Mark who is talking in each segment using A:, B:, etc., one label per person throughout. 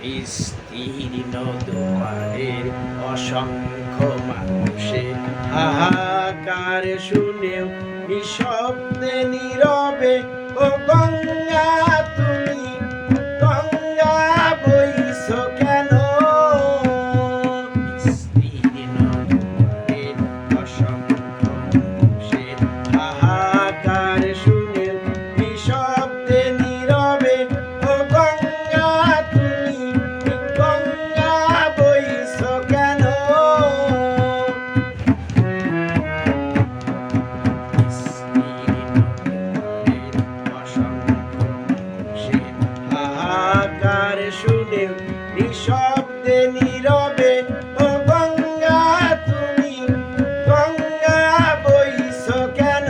A: বিস্তীর্ণ দুয়ারের অসংখ্য মানুষের হাহাকার শুনেও নিঃশব্দে নীরবে ও গঙ্গা তুমি গঙ্গা বইছো কেন? বিস্তীর্ণ দুয়ারের অসংখ্য মানুষের হাহাকার শুনেও নিঃশব্দে নীরবে ও গঙ্গা তুমি গঙ্গা বইছো কেন? হাহাকার শুনেও নিঃশব্দে নীরবে ও গঙ্গা তুমি গঙ্গা বইছো কেন?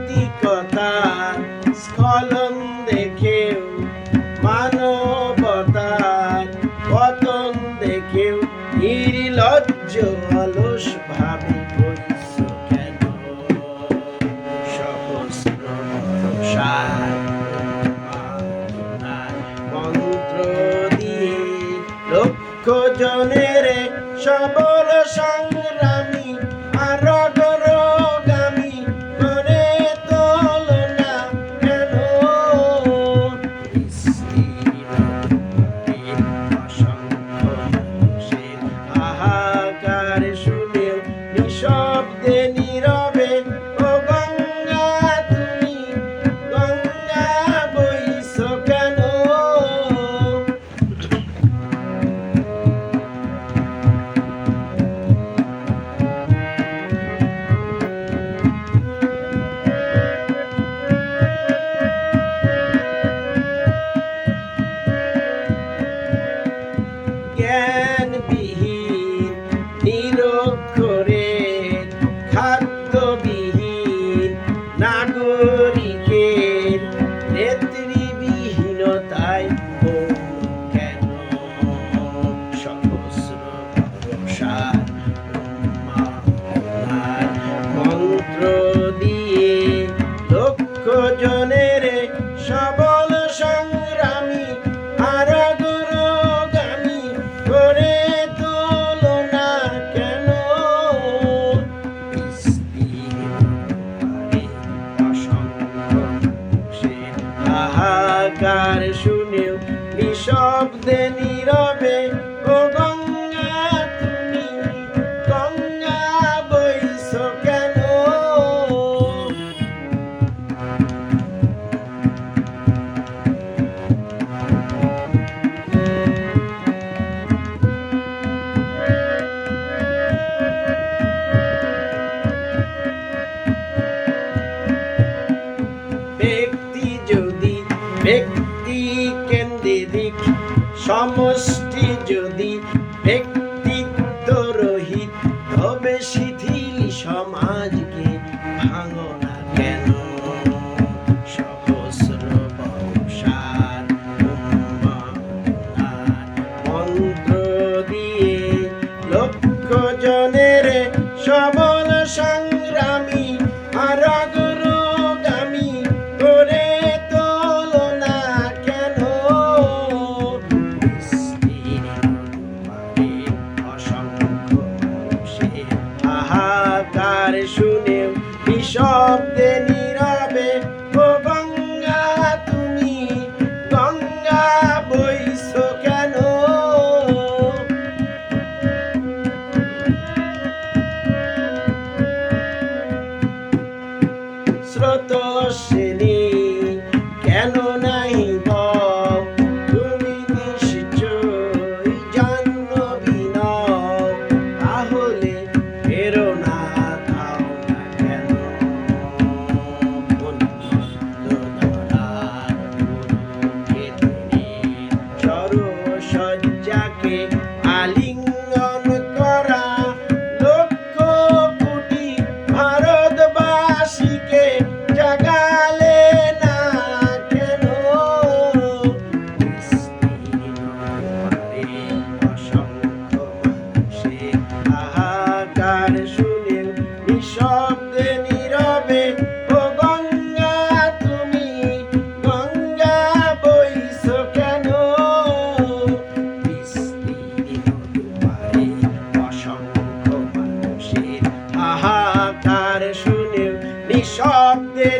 A: নৈতিকতার স্খলন দেখেও মানবতার পতন দেখেও নির্লজ্জ অলস ভাবে বইছো কেন? সহস্র ভরসার মানবতার মন্ত্র দিয়ে লক্ষ জনের সবল সংগ্রামী আর অগ্রগামী করে তোলো না কেন? অসংখ্য মানুষের হাহাকার শুনেও নিঃশব্দে নীরবে ও গঙ্গা তুমি গঙ্গা বইছো কেন? জ্ঞানবিহীন নিরক্ষরের খাদ্যবিহীন নাগরিকের নেতৃবিহীনতায় কেন? সহস্র ভরসার উন্মাদনার মন্ত্র দিয়ে লক্ষ জনের সবল সংগ্রামী আর অগ্রগামী করে তোলো না কেন? অসংখ্য মানুষের হাহাকার শুনেও নিঃশব্দে নীরবে ও গঙ্গা তুমি গঙ্গা বইছো কেন? ব্যক্তি যদি ব্যক্তি কেন্দ্রিক সমষ্টি যদি ব্যক্তিত্ব রহিত তবে শিথিল সমাজকে ভাঙো না কেন? সহস্র বর্ষার উন্মাদনার মন্ত্র দিয়ে লক্ষ জনের সবল সংগ্রামী আর অগ্রগামী করে তোলো না কেন? অসংখ্য মানুষের হাহাকার শুনেও নিঃশব্দে নীরবে ও গঙ্গা তুমি গঙ্গা বইছো কেন? স্রোতস্বিনী কেন নাই বও তুমি নিশ্চয় জাহ্নবী নও, তাহলে ফেরো না দাও না কেন? মনুষ্যধরার ক্ষেত্রের জড়সজ্জাকে আলিঙ্গন করা লক্ষ কোটি ভারতবাসীকে জাগাল শব্দে